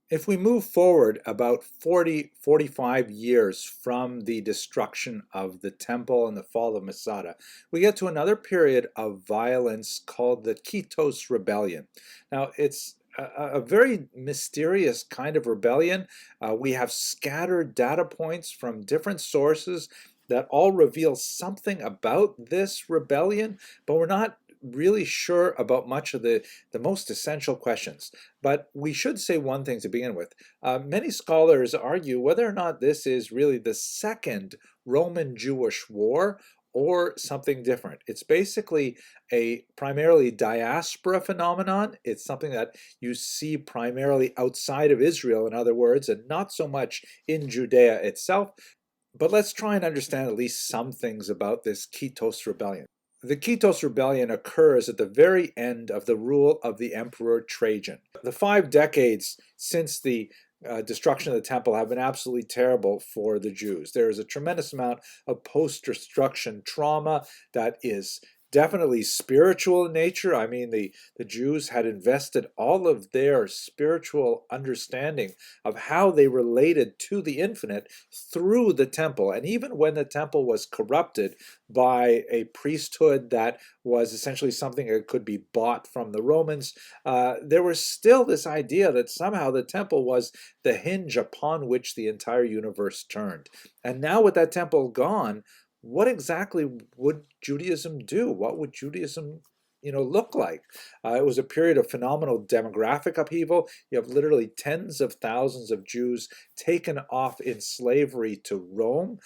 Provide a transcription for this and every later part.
If we move forward about 40, 45 years from the destruction of the temple and the fall of Masada, we get to another period of violence called the Kitos Rebellion. Now, it's a very mysterious kind of rebellion. We have scattered data points from different sources that all reveal something about this rebellion, but we're not really sure about much of the most essential questions. But we should say one thing to begin with. Many scholars argue whether or not this is really the second Roman-Jewish war or something different. It's basically a primarily diaspora phenomenon. It's something that you see primarily outside of Israel, in other words, and not so much in Judea itself. But let's try and understand at least some things about this Kitos rebellion. The Kitos Rebellion occurs at the very end of the rule of the Emperor Trajan. The 5 decades since the destruction of the temple have been absolutely terrible for the Jews. There is a tremendous amount of post-destruction trauma that is definitely spiritual in nature. I mean, the Jews had invested all of their spiritual understanding of how they related to the infinite through the temple. And even when the temple was corrupted by a priesthood that was essentially something that could be bought from the Romans, there was still this idea that somehow the temple was the hinge upon which the entire universe turned. And now with that temple gone, what exactly would Judaism do? What would Judaism look like? It was a period of phenomenal demographic upheaval. You have literally tens of thousands of Jews taken off in slavery to Rome.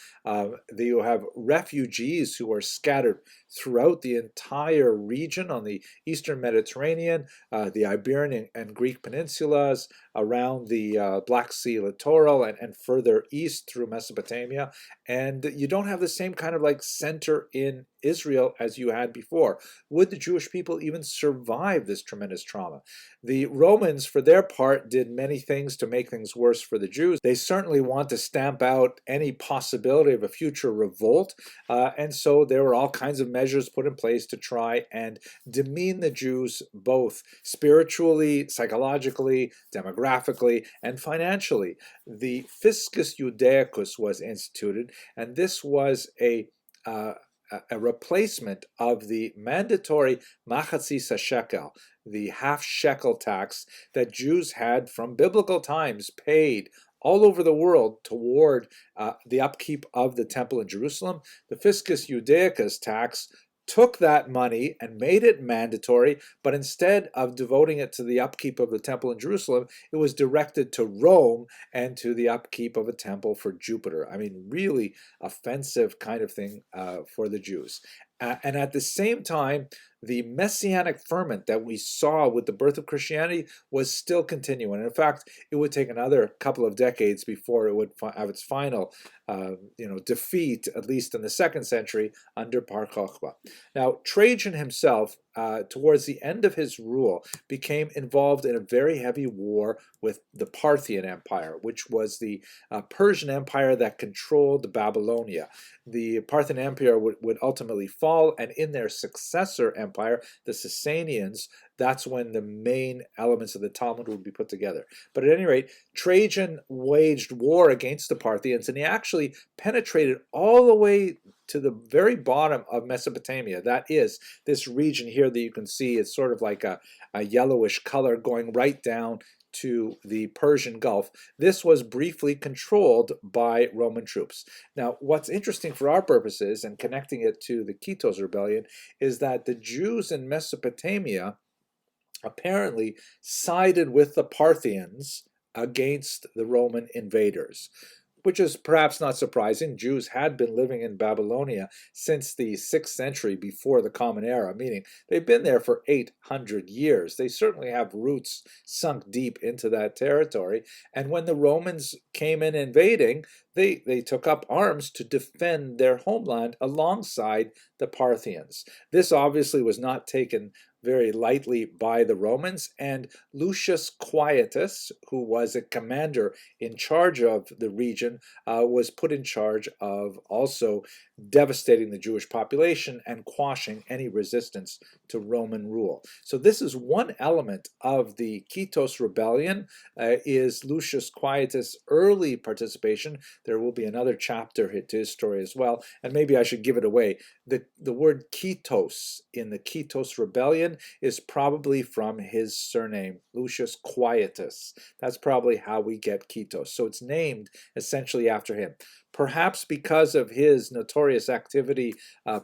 You have refugees who are scattered throughout the entire region on the Eastern Mediterranean, the Iberian and Greek peninsulas, around the Black Sea littoral, and further east through Mesopotamia. And you don't have the same kind of like center in Israel as you had before. Would the Jewish people even survive this tremendous trauma? The Romans, for their part, did many things to make things worse for the Jews. They certainly want to stamp out any possibility of a future revolt, and so there were all kinds of measures put in place to try and demean the Jews both spiritually, psychologically, demographically, and financially. The Fiscus Judaicus was instituted, and this was uh, a replacement of the mandatory machatzis shekel, the half shekel tax that Jews had from biblical times paid all over the world toward the upkeep of the temple in Jerusalem. The Fiscus Judaicus tax took that money and made it mandatory, but instead of devoting it to the upkeep of the temple in Jerusalem, it was directed to Rome and to the upkeep of a temple for Jupiter. I mean, really offensive kind of thing for the Jews. And at the same time, the messianic ferment that we saw with the birth of Christianity was still continuing. In fact, it would take another couple of decades before it would have its final, defeat, at least in the 2nd century, under Bar Kokhba. Now, Trajan himself, towards the end of his rule, became involved in a very heavy war with the Parthian Empire, which was the Persian Empire that controlled Babylonia. The Parthian Empire would ultimately fall, and in their successor empire, the Sasanians, that's when the main elements of the Talmud would be put together. But at any rate, Trajan waged war against the Parthians, and he actually penetrated all the way to the very bottom of Mesopotamia. That is, this region here that you can see, it's sort of like a yellowish color going right down to the Persian Gulf. This was briefly controlled by Roman troops. Now, what's interesting for our purposes, and connecting it to the Kitos Rebellion, is that the Jews in Mesopotamia apparently sided with the Parthians against the Roman invaders, which is perhaps not surprising. Jews had been living in Babylonia since the 6th century before the Common Era, meaning they've been there for 800 years. They certainly have roots sunk deep into that territory. And when the Romans came in invading, they took up arms to defend their homeland alongside the Parthians. This obviously was not taken very lightly by the Romans, and Lucius Quietus, who was a commander in charge of the region, was put in charge of also devastating the Jewish population and quashing any resistance to Roman rule. So this is one element of the Kitos rebellion, is Lucius Quietus' early participation. There will be another chapter to his story as well, and maybe I should give it away. The word Kitos in the Kitos rebellion is probably from his surname, Lucius Quietus. That's probably how we get Kitos. So it's named essentially after him. Perhaps because of his notorious activity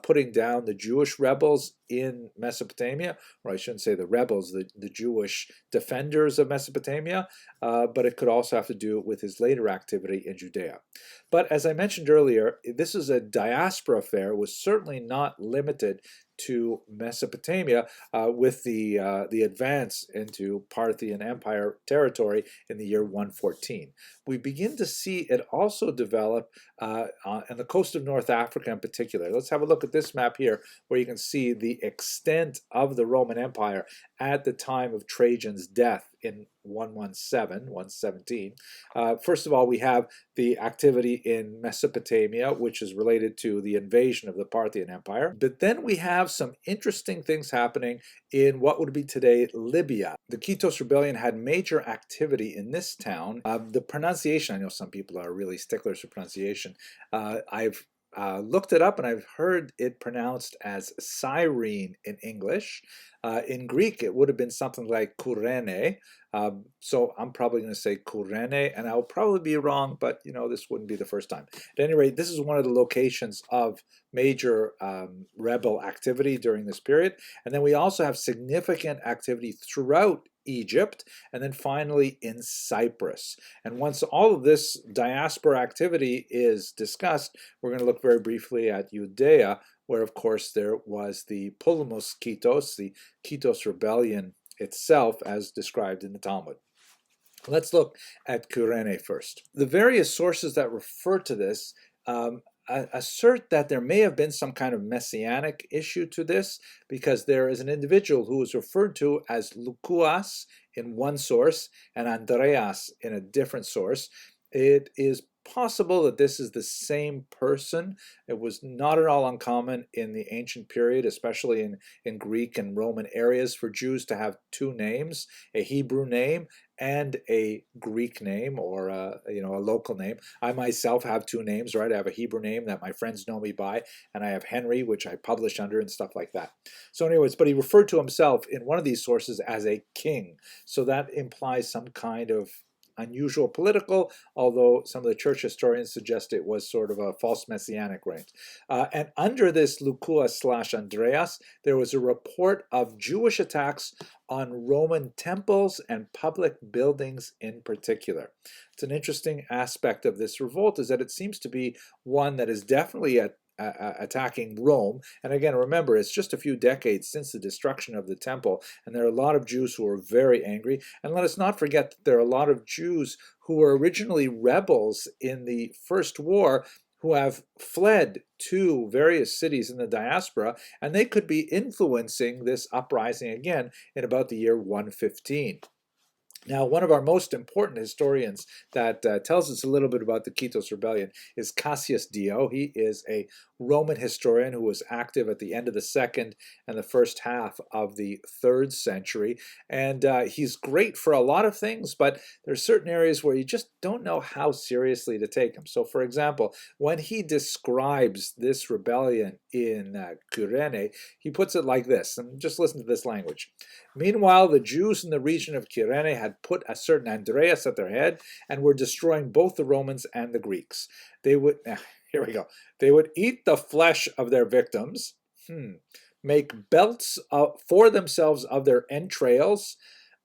putting down the Jewish rebels in Mesopotamia, or I shouldn't say the rebels, the Jewish defenders of Mesopotamia, but it could also have to do with his later activity in Judea. But as I mentioned earlier, this is a diaspora affair. It was certainly not limited to Mesopotamia with the advance into Parthian Empire territory in the year 114. We begin to see it also develop on the coast of North Africa in particular. Let's have a look at this map here, where you can see the extent of the Roman Empire at the time of Trajan's death in 117. First of all, we have the activity in Mesopotamia, which is related to the invasion of the Parthian Empire. But then we have some interesting things happening in what would be today Libya. The Kitos Rebellion had major activity in this town. The pronunciation, I know some people are really sticklers for pronunciation. I've looked it up and I've heard it pronounced as Cyrene in English. In Greek, it would have been something like Kurene. So I'm probably going to say Kurene, and I'll probably be wrong, but this wouldn't be the first time. At any rate, this is one of the locations of major rebel activity during this period. And then we also have significant activity throughout Egypt, and then finally in Cyprus. And once all of this diaspora activity is discussed, we're going to look very briefly at Judea, where of course there was the Polemus Kitos, the Kitos rebellion itself as described in the Talmud. Let's look at Kurene first. The various sources that refer to this assert that there may have been some kind of messianic issue to this, because there is an individual who is referred to as Lukuas in one source and Andreas in a different source. It is possible that this is the same person. It was not at all uncommon in the ancient period, especially in Greek and Roman areas, for Jews to have two names, a Hebrew name and a Greek name, or a local name. I myself have two names, right? I have a Hebrew name that my friends know me by, and I have Henry, which I publish under and stuff like that. So anyways, but he referred to himself in one of these sources as a king. So that implies some kind of unusual political, although some of the church historians suggest it was sort of a false messianic reign. And under this Lukuas/Andreas, there was a report of Jewish attacks on Roman temples and public buildings in particular. It's an interesting aspect of this revolt, is that it seems to be one that is definitely attacking Rome. And again, remember, it's just a few decades since the destruction of the temple, and there are a lot of Jews who are very angry. And let us not forget that there are a lot of Jews who were originally rebels in the First War, who have fled to various cities in the diaspora, and they could be influencing this uprising again in about the year 115. Now, one of our most important historians that tells us a little bit about the Kitos Rebellion is Cassius Dio. He is a Roman historian who was active at the end of the 2nd and the first half of the 3rd century. And he's great for a lot of things, but there are certain areas where you just don't know how seriously to take him. So, for example, when he describes this rebellion in Kyrene, he puts it like this, and just listen to this language. Meanwhile, the Jews in the region of Kyrene had put a certain Andreas at their head and were destroying both the Romans and the Greeks. They would, here we go, they would eat the flesh of their victims, make belts for themselves of their entrails,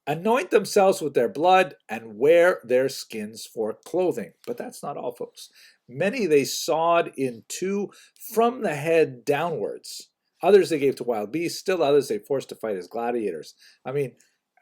anoint themselves with their blood, and wear their skins for clothing. But that's not all, folks. Many they sawed in two from the head downwards. Others they gave to wild beasts, still others they forced to fight as gladiators. I mean,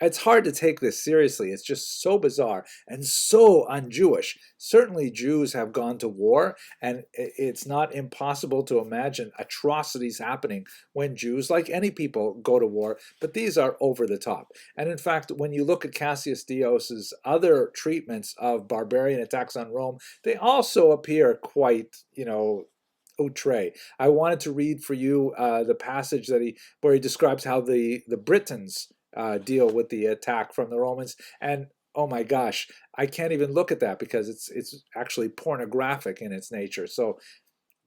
It's hard to take this seriously. It's just so bizarre and so un-Jewish. Certainly Jews have gone to war, and it's not impossible to imagine atrocities happening when Jews, like any people, go to war, but these are over the top. And in fact, when you look at Cassius Dios's other treatments of barbarian attacks on Rome, they also appear quite, outre. I wanted to read for you the passage where he describes how the Britons deal with the attack from the Romans, and oh my gosh, I can't even look at that because it's actually pornographic in its nature. So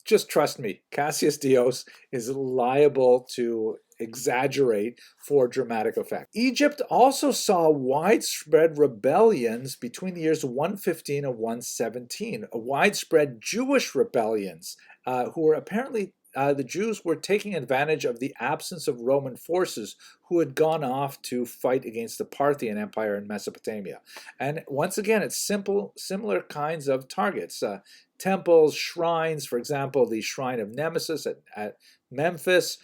just trust me, Cassius Dios is liable to exaggerate for dramatic effect. Egypt also saw widespread rebellions between the years 115 and 117, widespread Jewish rebellions, who were apparently the Jews were taking advantage of the absence of Roman forces who had gone off to fight against the Parthian Empire in Mesopotamia. And once again, it's similar kinds of targets. Temples, shrines, for example, the Shrine of Nemesis at Memphis,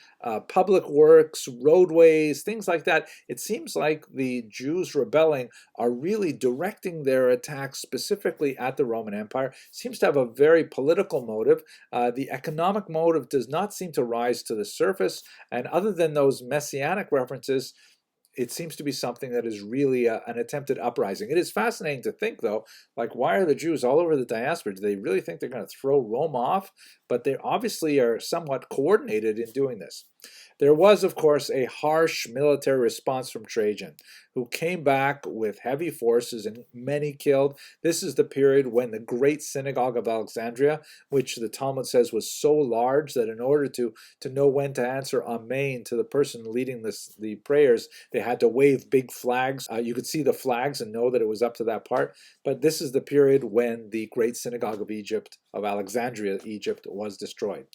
public works, roadways, things like that. It seems like the Jews rebelling are really directing their attacks specifically at the Roman Empire. Seems to have a very political motive. The economic motive does not seem to rise to the surface, and other than those messianic references, it seems to be something that is really an attempted uprising. It is fascinating to think, though, like, why are the Jews all over the diaspora? Do they really think they're going to throw Rome off? But they obviously are somewhat coordinated in doing this. There was, of course, a harsh military response from Trajan, who came back with heavy forces and many killed. This is the period when the great synagogue of Alexandria, which the Talmud says was so large that in order to know when to answer Amen to the person leading the prayers, they had to wave big flags. You could see the flags and know that it was up to that part. But this is the period when the great synagogue of Alexandria, Egypt, was destroyed.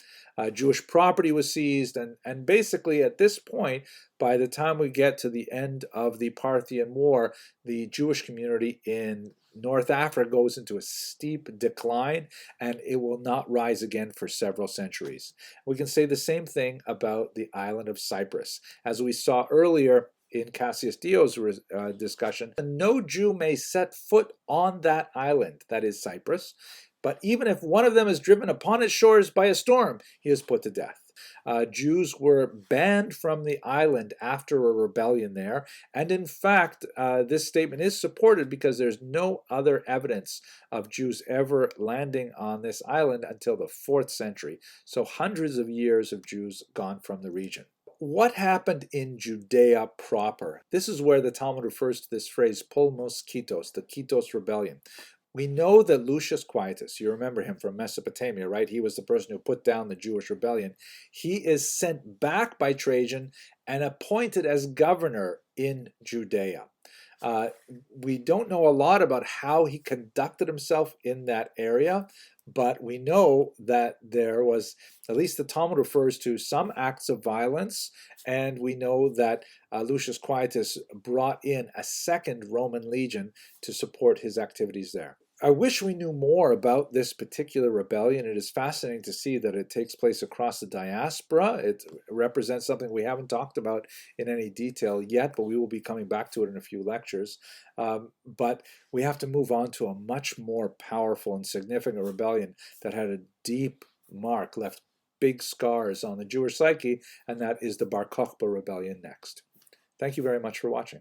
Jewish property was seized, and basically at this point, by the time we get to the end of the Parthian War, the Jewish community in North Africa goes into a steep decline, and it will not rise again for several centuries. We can say the same thing about the island of Cyprus. As we saw earlier in Cassius Dio's discussion, no Jew may set foot on that island, that is Cyprus, but even if one of them is driven upon its shores by a storm, he is put to death. Jews were banned from the island after a rebellion there, and in fact, this statement is supported because there's no other evidence of Jews ever landing on this island until the 4th century. So hundreds of years of Jews gone from the region. What happened in Judea proper? This is where the Talmud refers to this phrase, Pulmos Kitos, the Kitos rebellion. We know that Lucius Quietus, you remember him from Mesopotamia, right? He was the person who put down the Jewish rebellion. He is sent back by Trajan and appointed as governor in Judea. We don't know a lot about how he conducted himself in that area, but we know that there was, at least the Talmud refers to some acts of violence, and we know that Lucius Quietus brought in a second Roman legion to support his activities there. I wish we knew more about this particular rebellion. It is fascinating to see that it takes place across the diaspora. It represents something we haven't talked about in any detail yet, but we will be coming back to it in a few lectures. But we have to move on to a much more powerful and significant rebellion that had a deep mark, left big scars on the Jewish psyche, and that is the Bar Kokhba rebellion next. Thank you very much for watching.